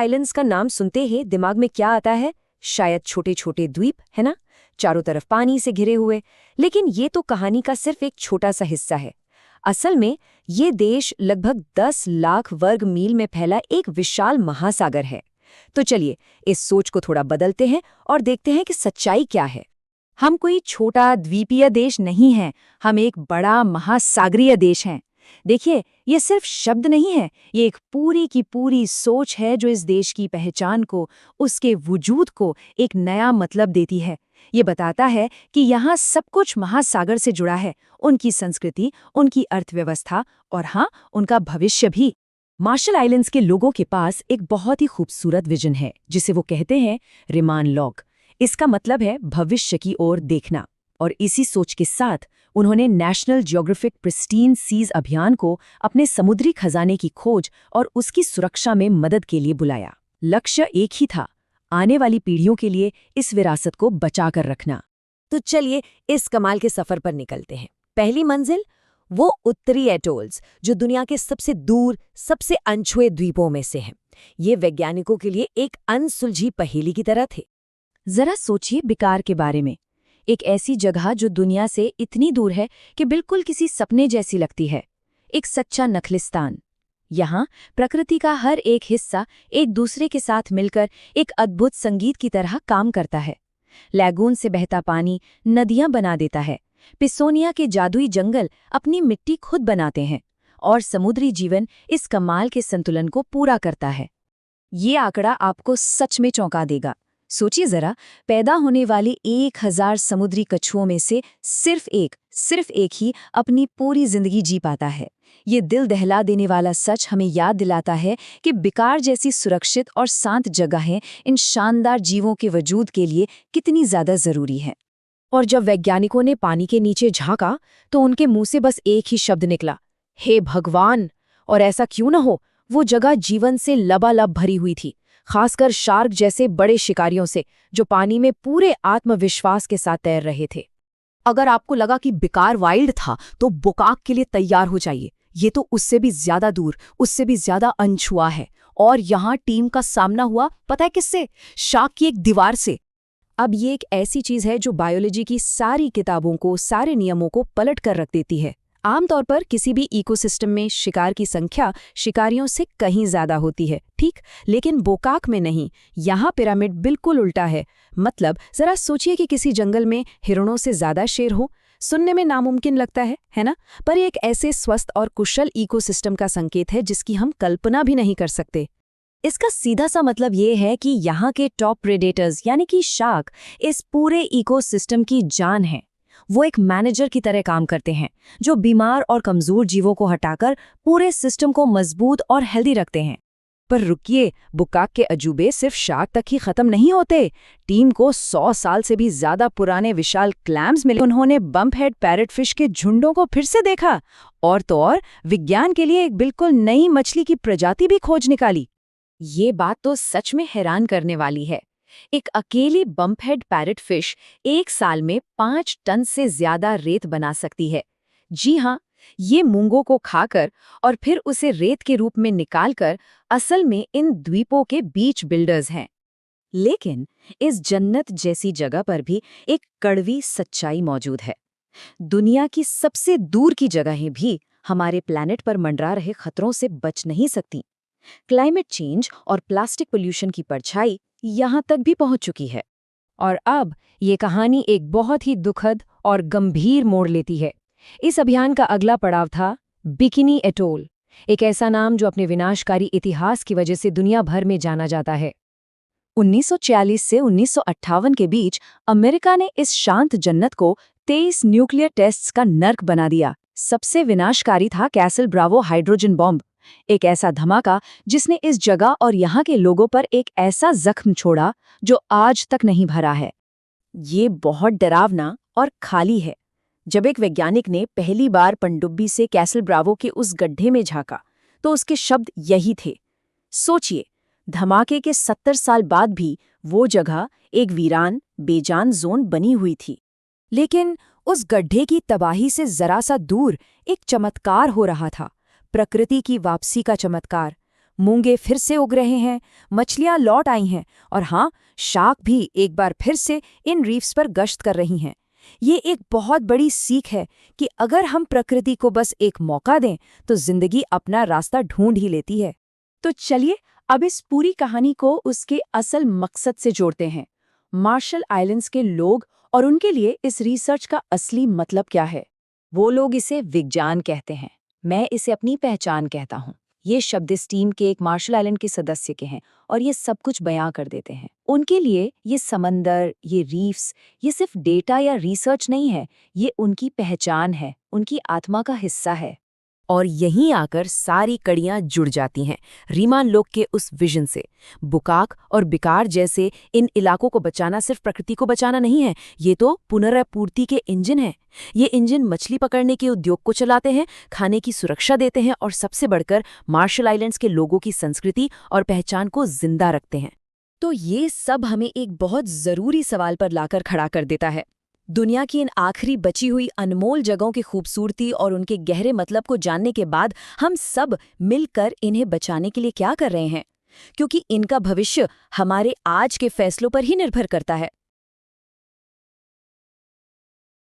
Islands का नाम सुनते ही दिमाग में क्या आता है? शायद छोटे छोटे द्वीप, है ना, चारों तरफ पानी से घिरे हुए। लेकिन ये तो कहानी का सिर्फ एक छोटा सा हिस्सा है। असल में ये देश लगभग 10 लाख वर्ग मील में फैला एक विशाल महासागर है। तो चलिए इस सोच को थोड़ा बदलते हैं और देखते हैं कि सच्चाई क्या है। हम कोई छोटा द्वीपीय देश नहीं हैं, हम एक बड़ा महासागरीय देश हैं। देखिए, ये सिर्फ शब्द नहीं है, ये एक पूरी की पूरी सोच है जो इस देश की पहचान को, उसके वजूद को एक नया मतलब देती है। ये बताता है कि यहाँ सब कुछ महासागर से जुड़ा है, उनकी संस्कृति, उनकी अर्थव्यवस्था और हाँ, उनका भविष्य भी। मार्शल आइलैंड्स के लोगों के पास एक बहुत ही खूबसूरत विजन है जिसे वो कहते हैं रिमान लॉक। इसका मतलब है भविष्य की ओर देखना। और इसी सोच के साथ उन्होंने नेशनल ज्योग्राफिक प्रिस्टीन सीज अभियान को अपने समुद्री खजाने की खोज और उसकी सुरक्षा में मदद के लिए बुलाया। लक्ष्य एक ही था, आने वाली पीढ़ियों के लिए इस विरासत को बचाकर रखना। तो चलिए इस कमाल के सफर पर निकलते हैं। पहली मंजिल वो उत्तरी एटोल्स, जो दुनिया के सबसे दूर, सबसे अनछुए द्वीपों में से हैं। ये वैज्ञानिकों के लिए एक अनसुलझी पहेली की तरह थे। जरा सोचिए बिकार के बारे में। एक ऐसी जगह जो दुनिया से इतनी दूर है कि बिल्कुल किसी सपने जैसी लगती है। एक सच्चा नखलिस्तान। यहाँ प्रकृति का हर एक हिस्सा एक दूसरे के साथ मिलकर एक अद्भुत संगीत की तरह काम करता है। लैगून से बहता पानी नदियां बना देता है, पिसोनिया के जादुई जंगल अपनी मिट्टी खुद बनाते हैं और समुद्री जीवन इस कमाल के संतुलन को पूरा करता है। ये आंकड़ा आपको सच में चौंका देगा। सोचिए जरा, पैदा होने वाली 1000 समुद्री कछुओं में से सिर्फ एक ही अपनी पूरी जिंदगी जी पाता है। ये दिल दहला देने वाला सच हमें याद दिलाता है कि बिकार जैसी सुरक्षित और शांत जगहें इन शानदार जीवों के वजूद के लिए कितनी ज्यादा जरूरी हैं। और जब वैज्ञानिकों ने पानी के नीचे झांका तो उनके मुंह से बस एक ही शब्द निकला, हे भगवान। और ऐसा क्यों न हो, वो जगह जीवन से लबालब भरी हुई थी, खासकर शार्क जैसे बड़े शिकारियों से, जो पानी में पूरे आत्मविश्वास के साथ तैर रहे थे। अगर आपको लगा कि बिकार वाइल्ड था तो बुकाक के लिए तैयार हो जाइए। ये तो उससे भी ज्यादा दूर, उससे भी ज्यादा अनछुआ है। और यहाँ टीम का सामना हुआ पता है किससे? शार्क की एक दीवार से। अब ये एक ऐसी चीज है जो बायोलॉजी की सारी किताबों को, सारे नियमों को पलट कर रख देती है। आमतौर पर किसी भी इकोसिस्टम में शिकार की संख्या शिकारियों से कहीं ज्यादा होती है, ठीक, लेकिन बोकाक में नहीं। यहाँ पिरामिड बिल्कुल उल्टा है। मतलब जरा सोचिए कि किसी जंगल में हिरणों से ज्यादा शेर हो। सुनने में नामुमकिन लगता है ना? पर एक ऐसे स्वस्थ और कुशल इकोसिस्टम का संकेत है जिसकी हम कल्पना भी नहीं कर सकते। इसका सीधा सा मतलब ये है कि यहाँ के टॉप प्रेडेटर्स यानी कि शार्क इस पूरे इकोसिस्टम की जान है। वो एक मैनेजर की तरह काम करते हैं जो बीमार और कमजोर जीवों को हटाकर पूरे सिस्टम को मजबूत और हेल्दी रखते हैं। पर रुकिए, बुकाक के अजूबे सिर्फ शार्क तक ही खत्म नहीं होते। टीम को 100 साल से भी ज्यादा पुराने विशाल क्लैम्स मिले। उन्होंने बम्पहेड पैरट फिश के झुंडों को फिर से देखा और तो और विज्ञान के लिए एक बिल्कुल नई मछली की प्रजाति भी खोज निकाली। ये बात तो सच में हैरान करने वाली है। एक अकेली बम्पहेड पैरट फिश एक साल में 5 टन से ज्यादा रेत बना सकती है। जी हाँ, ये मूंगों को खाकर और फिर उसे रेत के रूप में निकालकर असल में इन द्वीपों के बीच बिल्डर्स हैं। लेकिन इस जन्नत जैसी जगह पर भी एक कड़वी सच्चाई मौजूद है। दुनिया की सबसे दूर की जगहें भी हमारे प्लैनेट पर मंडरा रहे खतरों से बच नहीं सकती। क्लाइमेट चेंज और प्लास्टिक पोल्यूशन की परछाई यहाँ तक भी पहुँच चुकी है। और अब ये कहानी एक बहुत ही दुखद और गंभीर मोड़ लेती है। इस अभियान का अगला पड़ाव था बिकिनी एटोल, एक ऐसा नाम जो अपने विनाशकारी इतिहास की वजह से दुनिया भर में जाना जाता है। 1940 से 1958 के बीच अमेरिका ने इस शांत जन्नत को 23 न्यूक्लियर टेस्ट्स का नर्क बना दिया। सबसे विनाशकारी था कैसल ब्रावो हाइड्रोजन बॉम्ब, एक ऐसा धमाका जिसने इस जगह और यहाँ के लोगों पर एक ऐसा जख्म छोड़ा जो आज तक नहीं भरा है। ये बहुत डरावना और खाली है। जब एक वैज्ञानिक ने पहली बार पनडुब्बी से कैसल ब्रावो के उस गड्ढे में झांका तो उसके शब्द यही थे। सोचिए, धमाके के 70 साल बाद भी वो जगह एक वीरान, बेजान जोन बनी हुई थी। लेकिन उस गड्ढे की तबाही से जरा सा दूर एक चमत्कार हो रहा था, प्रकृति की वापसी का चमत्कार। मूंगे फिर से उग रहे हैं, मछलियां लौट आई हैं और हाँ, शार्क भी एक बार फिर से इन रीफ्स पर गश्त कर रही हैं। ये एक बहुत बड़ी सीख है कि अगर हम प्रकृति को बस एक मौका दें तो जिंदगी अपना रास्ता ढूंढ ही लेती है। तो चलिए अब इस पूरी कहानी को उसके असल मकसद से जोड़ते हैं। मार्शल आइलैंड्स के लोग और उनके लिए इस रिसर्च का असली मतलब क्या है। वो लोग इसे विज्ञान कहते हैं, मैं इसे अपनी पहचान कहता हूँ। ये शब्द इस टीम के एक मार्शल आइलैंड के सदस्य के हैं और ये सब कुछ बयां कर देते हैं। उनके लिए ये समंदर, ये रीफ्स, ये सिर्फ डेटा या रिसर्च नहीं है, ये उनकी पहचान है, उनकी आत्मा का हिस्सा है। और यहीं आकर सारी कड़ियां जुड़ जाती हैं रीमान लोग के उस विजन से। बुकाक और बिकार जैसे इन इलाकों को बचाना सिर्फ प्रकृति को बचाना नहीं है, ये तो पुनर्पूर्ति के इंजन हैं। ये इंजन मछली पकड़ने के उद्योग को चलाते हैं, खाने की सुरक्षा देते हैं और सबसे बढ़कर मार्शल आइलैंड्स के लोगों की संस्कृति और पहचान को जिंदा रखते हैं। तो ये सब हमें एक बहुत जरूरी सवाल पर लाकर खड़ा कर देता है। दुनिया की इन आखिरी बची हुई अनमोल जगहों की खूबसूरती और उनके गहरे मतलब को जानने के बाद हम सब मिलकर इन्हें बचाने के लिए क्या कर रहे हैं? क्योंकि इनका भविष्य हमारे आज के फैसलों पर ही निर्भर करता है।